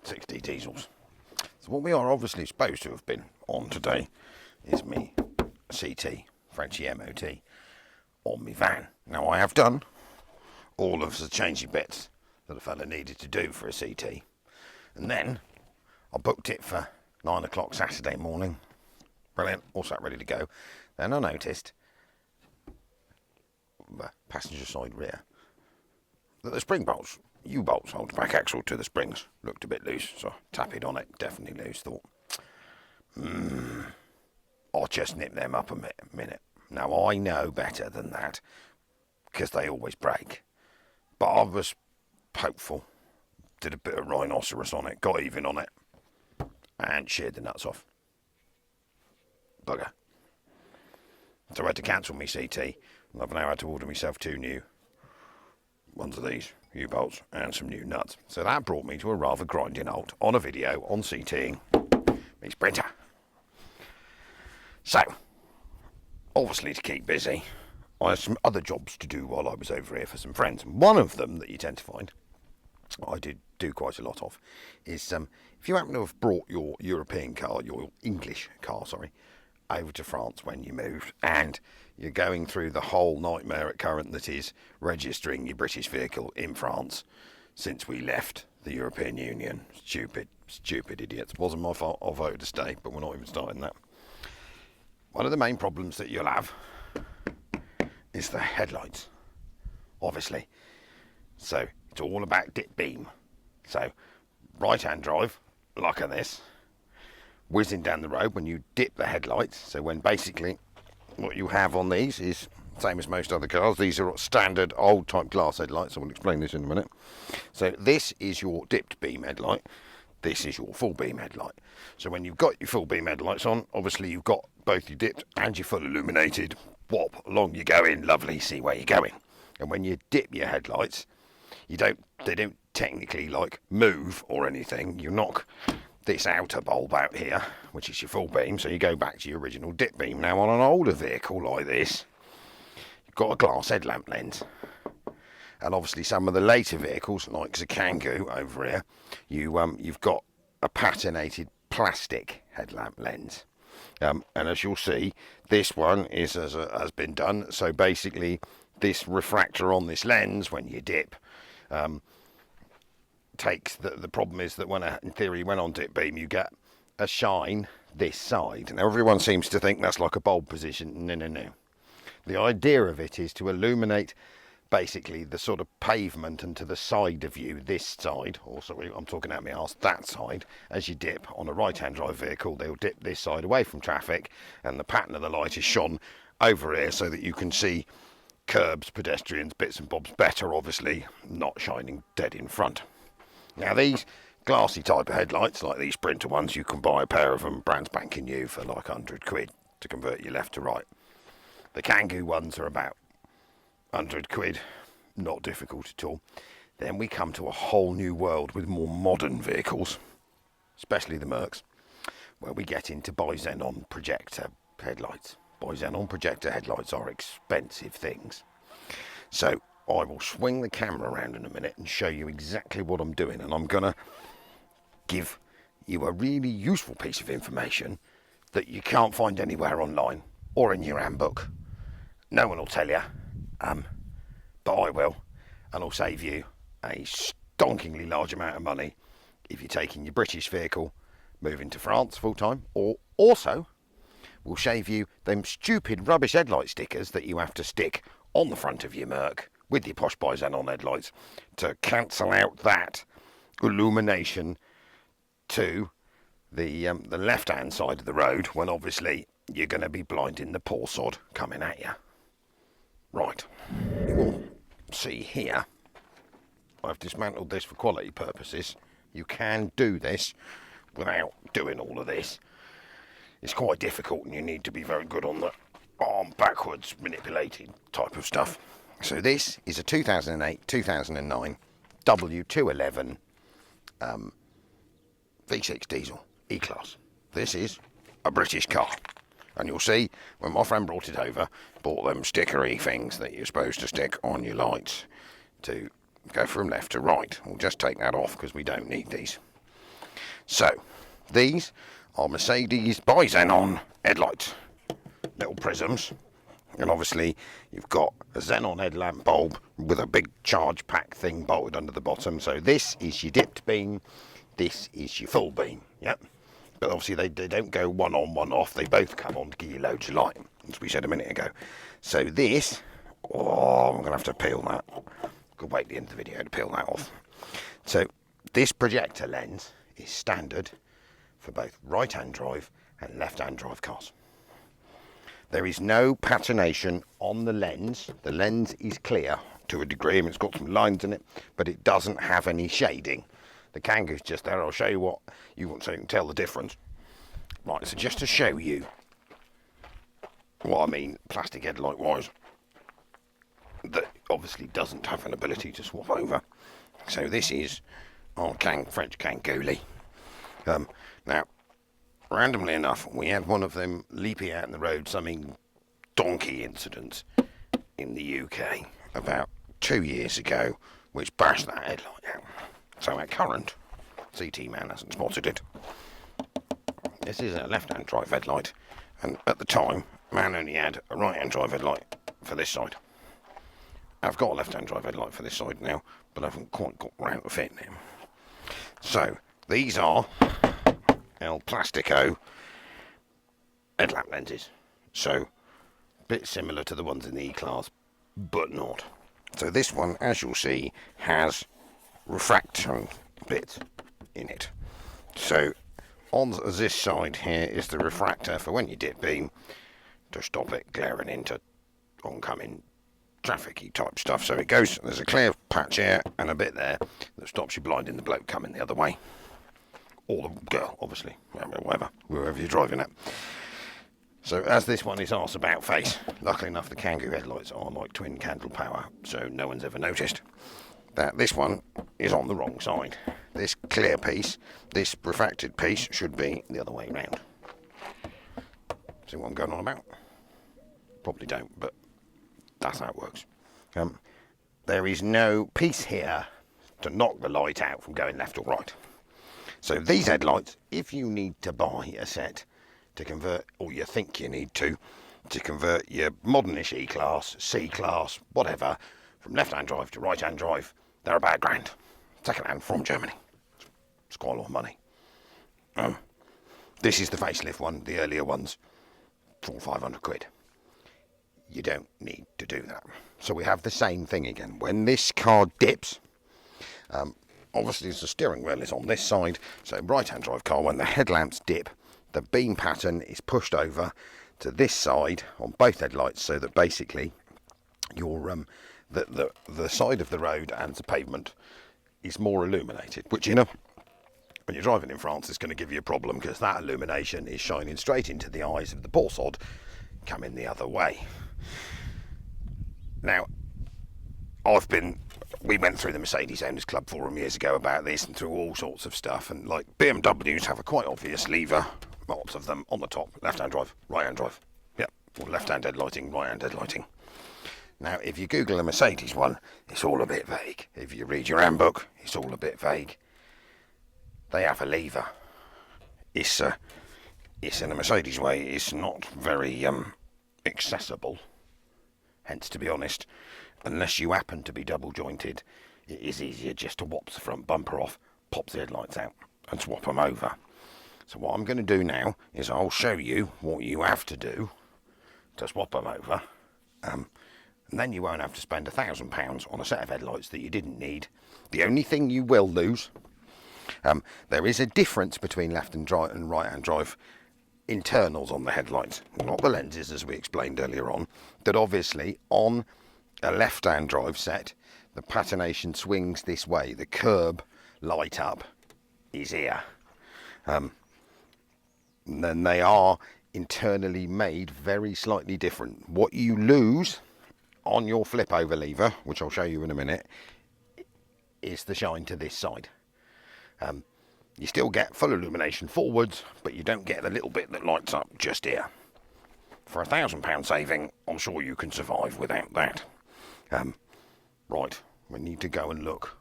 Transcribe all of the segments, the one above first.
60 diesels. So what we are obviously supposed to have been on today is me CT, Frenchie MOT, on me van. Now I have done all of the changing bits that a fella needed to do for a CT, and then I booked it for 9 o'clock Saturday morning. Brilliant, all sat ready to go. Then I noticed the passenger side rear that the spring bolts, U-bolts, holds back axle to the springs, looked a bit loose, so I tapped on it, definitely loose. Thought, I'll just nip them up a minute. Now I know better than that, because they always break, but I was hopeful. Did a bit of rhinoceros on it, got even on it, and sheared the nuts off. Bugger. So I had to cancel my CT, and I've now had to order myself 2 new ones of these U-bolts and some new nuts. So that brought me to a rather grinding halt on a video on CTing my Sprinter. So, obviously to keep busy, I had some other jobs to do while I was over here for some friends. And one of them that you tend to find, I did do quite a lot of, is if you happen to have brought your European car, your English car, sorry, over to France when you moved, and you're going through the whole nightmare at current that is registering your British vehicle in France since we left the European Union. Stupid idiots. Wasn't my fault. I voted to stay, but we're not even starting that. One of the main problems that you'll have is the headlights, obviously. So it's all about dip beam. So right-hand drive, like this, whizzing down the road when you dip the headlights. So when basically what you have on these is same as most other cars. These are standard old type glass headlights. I will explain this in a minute. So this is your dipped beam headlight. This is your full beam headlight. So when you've got your full beam headlights on, obviously you've got both your dipped and your full illuminated. Whop, along you going, lovely, see where you're going. And when you dip your headlights, they don't technically like move or anything. You knock this outer bulb out here, which is your full beam, so you go back to your original dip beam. Now on an older vehicle like this, you've got a glass headlamp lens, and obviously some of the later vehicles like the Kangoo over here, you've got a patinated plastic headlamp lens, and as you'll see, this one is has been done. So basically this refractor on this lens when you dip takes the problem is that in theory when on dip beam you get a shine this side. Now everyone seems to think that's like a bulb position. No. The idea of it is to illuminate basically the sort of pavement and to the side of you, this side, or sorry, I'm talking out my arse, that side. As you dip on a right-hand drive vehicle, they'll dip this side away from traffic, and the pattern of the light is shone over here so that you can see curbs, pedestrians, bits and bobs better, obviously, not shining dead in front. Now these glassy type of headlights, like these Sprinter ones, you can buy a pair of them brand spanking new for like 100 quid to convert your left to right. The Kangoo ones are about 100 quid, not difficult at all. Then we come to a whole new world with more modern vehicles, especially the Mercs, where we get into bi-xenon projector headlights. Bi-xenon projector headlights are expensive things. So I will swing the camera around in a minute and show you exactly what I'm doing, and I'm going to give you a really useful piece of information that you can't find anywhere online or in your handbook. No one will tell you, but I will, and I'll save you a stonkingly large amount of money if you're taking your British vehicle, moving to France full time, or also will save you them stupid rubbish headlight stickers that you have to stick on the front of your Merc with your posh bi-xenon headlights to cancel out that illumination to the left-hand side of the road when obviously you're going to be blinding the poor sod coming at you. Right, you will see here, I've dismantled this for quality purposes. You can do this without doing all of this. It's quite difficult and you need to be very good on the arm backwards manipulating type of stuff. So this is a 2008-2009 W211 V6 diesel E-Class. This is a British car. And you'll see, when my friend brought it over, bought them stickery things that you're supposed to stick on your lights to go from left to right. We'll just take that off because we don't need these. So, these are Mercedes by Xenon headlights, little prisms, and obviously you've got a Xenon headlamp bulb with a big charge pack thing bolted under the bottom. So this is your dipped beam, this is your full beam, yep. But obviously they don't go one on, one off, they both come on to give you loads of light, as we said a minute ago. So this, oh, I'm going to have to peel that. Could wait at the end of the video to peel that off. So this projector lens is standard for both right-hand drive and left-hand drive cars. There is no patination on the lens. The lens is clear to a degree, and it's got some lines in it, but it doesn't have any shading. The Kangoo's just there. I'll show you what you want so you can tell the difference. Right, so just to show you what I mean plastic headlight wise, that obviously doesn't have an ability to swap over. So this is our French Kangoo. Now, randomly enough, we had one of them leaping out in the road, something donkey incidents in the UK about 2 years ago, which bashed that headlight out. So our current CT man hasn't spotted it. This is a left-hand drive headlight, and at the time, man only had a right-hand drive headlight for this side. I've got a left-hand drive headlight for this side now, but I haven't quite got round to fit now. So these are El Plastico headlamp lenses. So a bit similar to the ones in the E-Class, but not. So this one, as you'll see, has refraction bits in it. So on this side here is the refractor for when you dip beam to stop it glaring into oncoming traffic-y type stuff. So it goes, there's a clear patch here and a bit there that stops you blinding the bloke coming the other way, or the girl, obviously, whatever, wherever you're driving at. So as this one is arse about face, luckily enough the Kangoo headlights are like twin candle power, so no one's ever noticed that this one is on the wrong side. This clear piece, this refracted piece, should be the other way around. See what I'm going on about? Probably don't, but that's how it works. There is no piece here to knock the light out from going left or right. So these headlights, if you need to buy a set to convert, or you think you need to convert your modernish E-Class, C-Class, whatever, from left-hand drive to right-hand drive, they're about £1,000. Second-hand from Germany. It's quite a lot of money. This is the facelift one, the earlier ones, 400 or 500 quid. You don't need to do that. So we have the same thing again. When this car dips, obviously the steering wheel is on this side, so right-hand drive car, when the headlamps dip, the beam pattern is pushed over to this side on both headlights, so that basically your the side of the road and the pavement is more illuminated, which, you know, when you're driving in France is going to give you a problem, because that illumination is shining straight into the eyes of the poor sod coming the other way. Now, we went through the Mercedes Owners Club forum years ago about this, and through all sorts of stuff, and like BMWs have a quite obvious lever, lots of them on the top, left-hand drive, right-hand drive, yep, or left-hand headlighting, right-hand headlighting. Now, if you Google a Mercedes one, it's all a bit vague. If you read your handbook, it's all a bit vague. They have a lever. It's in a Mercedes way, it's not very accessible. Hence, to be honest, unless you happen to be double jointed, it is easier just to whop the front bumper off, pop the headlights out, and swap them over. So what I'm going to do now is I'll show you what you have to do to swap them over. And then you won't have to spend £1,000 on a set of headlights that you didn't need. The only thing you will lose, there is a difference between left and right-hand drive internals on the headlights, not the lenses, as we explained earlier on, that obviously on a left-hand drive set, the patination swings this way. The curb light up is here. And then they are internally made very slightly different. What you lose on your flip over lever, which I'll show you in a minute, is the shine to this side. You still get full illumination forwards, but you don't get the little bit that lights up just here. For £1,000 saving, I'm sure you can survive without that. Right, we need to go and look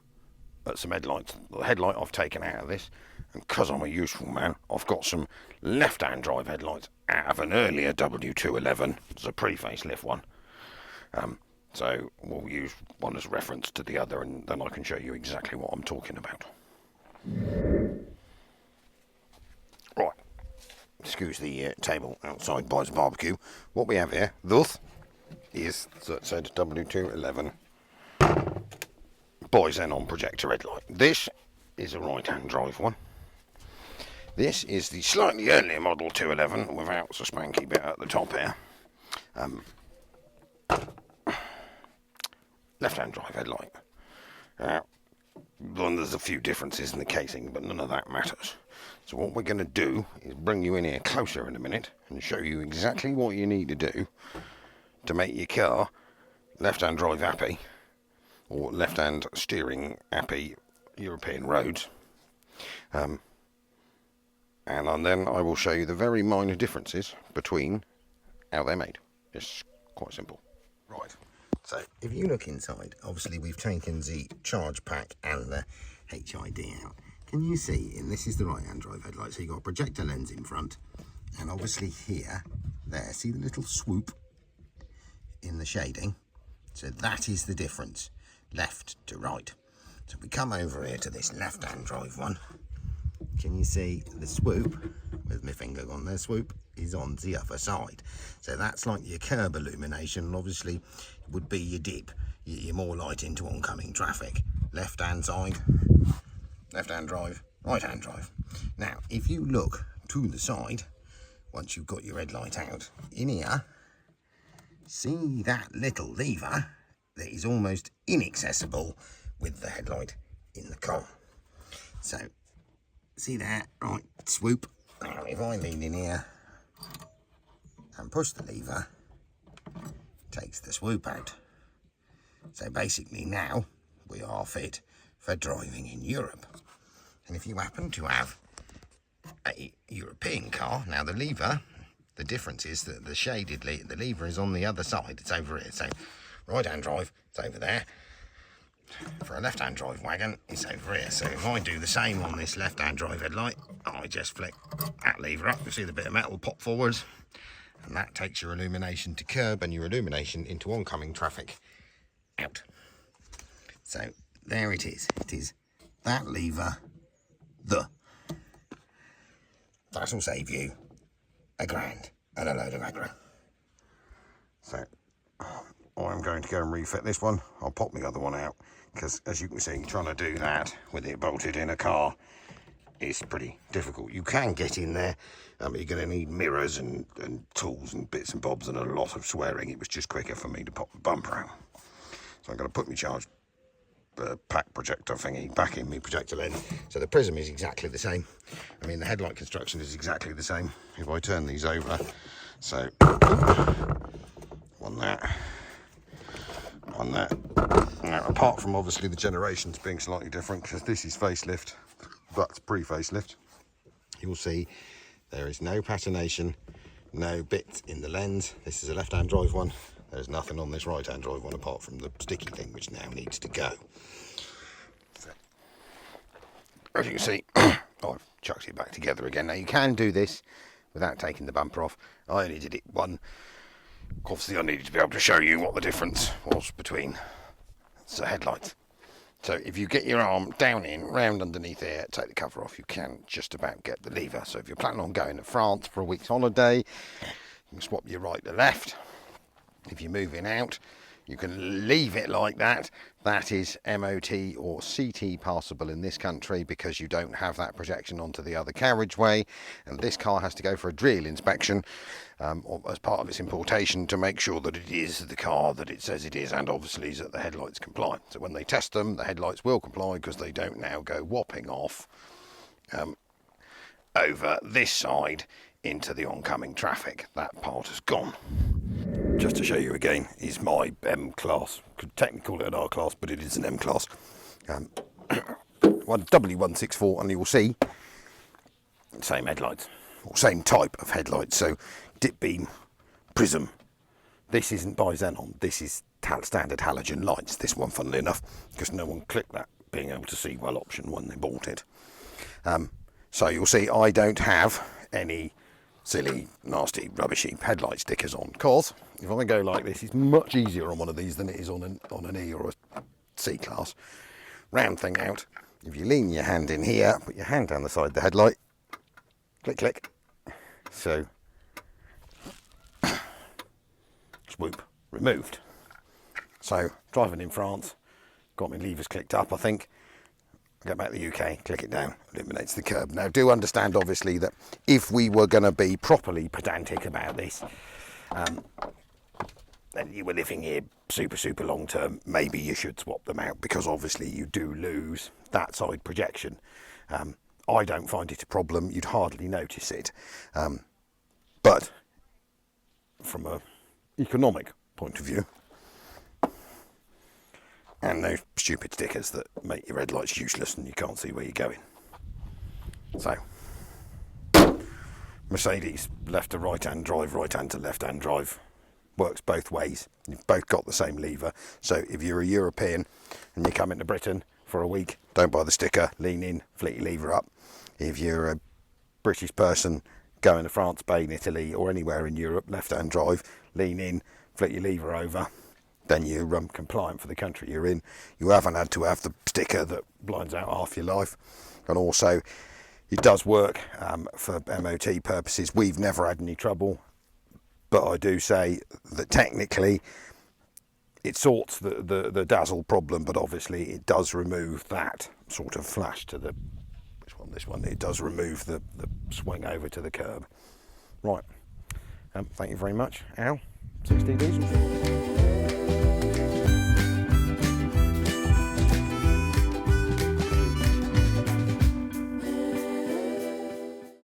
at some headlights. The headlight I've taken out of this, and because I'm a useful man, I've got some left-hand drive headlights out of an earlier W211. It's a pre-facelift one. So we'll use one as reference to the other, and then I can show you exactly what I'm talking about. Right, excuse the table outside by the barbecue. What we have here, thus, is, so it said W211 by Xenon projector headlight. This is a right-hand drive one. This is the slightly earlier model 211 without the spanky bit at the top here. Left-hand drive headlight. There's a few differences in the casing, but none of that matters. So what we're going to do is bring you in here closer in a minute and show you exactly what you need to do to make your car left-hand drive happy, or left-hand steering happy European roads. And then I will show you the very minor differences between how they're made. It's quite simple. Right. So if you look inside, obviously we've taken the charge pack and the HID out. Can you see, and this is the right hand drive headlight, so you've got a projector lens in front, and obviously here, there, see the little swoop in the shading? So that is the difference, left to right. So we come over here to this left hand drive one. Can you see the swoop, with my finger on there, swoop is on the other side. So that's like your curb illumination, and obviously would be your dip, your more light into oncoming traffic. Left hand side, left hand drive, right hand drive. Now if you look to the side, once you've got your headlight out, in here, see that little lever that is almost inaccessible with the headlight in the car. So see that, right, swoop. Now if I lean in here and push the lever, takes the swoop out. So basically now we are fit for driving in Europe. And if you happen to have a European car, now the lever, the difference is that the shaded the lever is on the other side, it's over here. So right hand drive, it's over there. For a left hand drive wagon, it's over here. So if I do the same on this left hand drive headlight, I just flick that lever up, you see the bit of metal pop forwards, and that takes your illumination to curb and your illumination into oncoming traffic out. So there it is. It is that lever, that'll save you £1,000 and a load of aggro. So I'm going to go and refit this one. I'll pop the other one out, because as you can see, trying to do that with it bolted in a car is pretty difficult. You can get in there, but you're going to need mirrors and tools and bits and bobs and a lot of swearing. It was just quicker for me to pop the bumper out. So I'm going to put my charge pack projector thingy back in my projector lens. So the prism is exactly the same. I mean, the headlight construction is exactly the same. If I turn these over, so on that. Now, apart from obviously the generations being slightly different, because this is facelift, that's pre-facelift, you'll see there is no patination, no bits in the lens. This is a left-hand drive one. There's nothing on this right-hand drive one apart from the sticky thing, which now needs to go. So, as you can see, I've chucked it back together again. Now you can do this without taking the bumper off. I only did it one. Obviously I needed to be able to show you what the difference was between the headlights. So if you get your arm down in, round underneath here, take the cover off, you can just about get the lever. So if you're planning on going to France for a week's holiday, you can swap your right to left. If you're moving out, you can leave it like that. That is MOT or CT passable in this country, because you don't have that projection onto the other carriageway, and this car has to go for a drill inspection as part of its importation to make sure that it is the car that it says it is, and obviously that the headlights comply. So when they test them, the headlights will comply, because they don't now go whopping off over this side into the oncoming traffic. That part has gone. Just to show you again, is my M class. Could technically call it an R class, but it is an M class. W164, and you will see same headlights, or same type of headlights. So dip beam, prism. This isn't by Xenon. This is standard halogen lights. This one, funnily enough, because no one clicked that being able to see well option when they bought it. So you'll see I don't have any silly, nasty, rubbishy headlight stickers on, because if I go like this, it's much easier on one of these than it is on an E or a C class. Round thing out. If you lean your hand in here, put your hand down the side of the headlight, click, click. So, swoop, removed. So, driving in France, got my levers clicked up, I think. Go back to the UK, click it down, eliminates the curb. Now, do understand, obviously, that if we were going to be properly pedantic about this, and you were living here super long term, maybe you should swap them out, because obviously you do lose that side projection. I don't find it a problem, you'd hardly notice it. But from an economic point of view, and those stupid stickers that make your red lights useless and you can't see where you're going. So, Mercedes left to right hand drive, right hand to left hand drive, works both ways. You've both got the same lever. So if you're a European and you come into Britain for a week, don't buy the sticker, lean in, flick your lever up. If you're a British person going to France, Spain, Italy or anywhere in Europe, left hand drive, lean in, flick your lever over, then you're compliant for the country you're in. You haven't had to have the sticker that blinds out half your life. And also, it does work for MOT purposes. We've never had any trouble, but I do say that technically it sorts the dazzle problem, but obviously it does remove that sort of flash to the, this one, it does remove the swing over to the curb. Right, thank you very much, Al, 16 Diesel.